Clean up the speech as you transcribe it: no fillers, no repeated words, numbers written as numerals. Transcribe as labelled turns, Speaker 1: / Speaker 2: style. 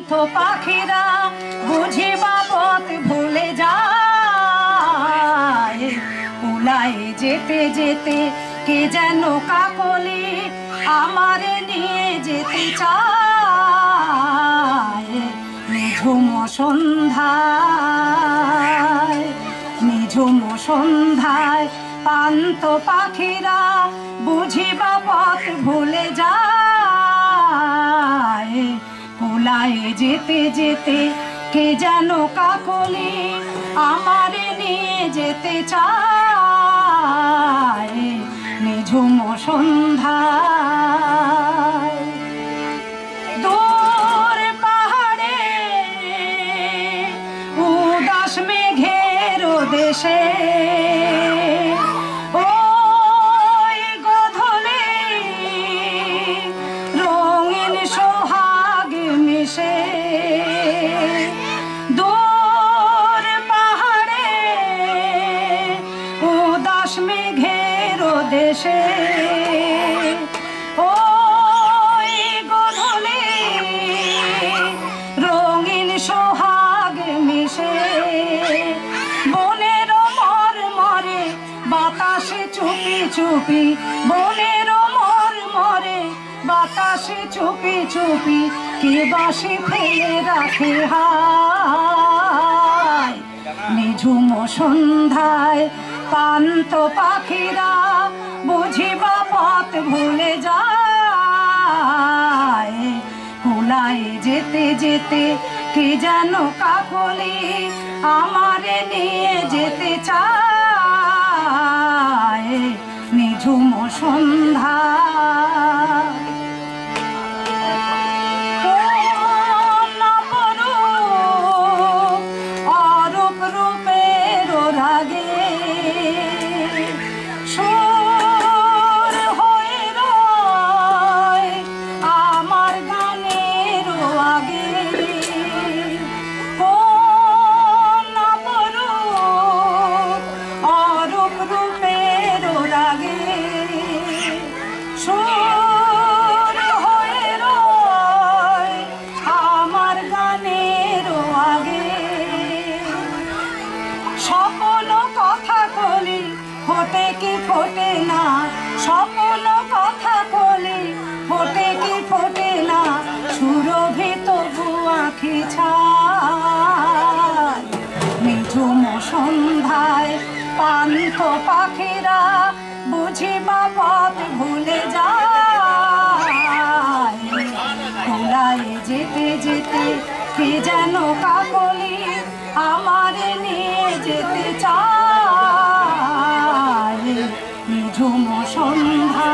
Speaker 1: পান্থ পাখিরা বুঝিবা পথ ভুলে যায়। কুলায় যেতে যেতে কে যেন কাকলি আমারে নিয়ে যেতে চায়। নিঝুম সন্ধ্যায়, নিঝুম সন্ধ্যায় পান্থ পাখিরা বুঝিবা পথ ভুলে যায়। কুলায় যেতে যেতে কে যেন কাকলি আমারে নিয়ে যেতে চায়। নিঝুম সন্ধ্যায় দূর পাহাড়ে উদাস মেঘের দেশে ওই গধূলি রঙিন সোহাগ মিশে। দূর পাহাড়ে উদাস মেঘের দেশে ওই গধূলি রঙিন সোহাগ মিশে। বনের মরমরে বাতাসে চুপি চুপি, বনের মরমরে বাতাসে চুপি চুপি কে বাসি ফেলে রাখে হায়। নিঝুম সন্ধ্যায় পান্থ পাখিরা বুঝিবা পথ ভুলে যায়। কুলায় যেতে যেতে কে যেন কাকলি আমারে নিয়ে যেতে চায়। নিঝুম সন্ধ্যা অরূপ রূপের রাগে সুর হয়ে রয় আমার গানের আগে। কোন অপরূপ অরূপ রূপের রাগে সুর হয়ে রয় আমার গানের আগে। স্বপ্ন কথা কলি ফোটে কি ফোটে না, স্বপ্ন কথা কলি ফোটে কি ফোটে না, সুরভিত আঁখি ছায়। নিঝুম সন্ধ্যায় পান্থ পাখিরা বুঝিবা পথ ভুলে যায়। কুলায় যেতে যেতে কে যেন কাকলি আমারে নিয়ে যেতে চায়। নিঝুম সন্ধ্যা।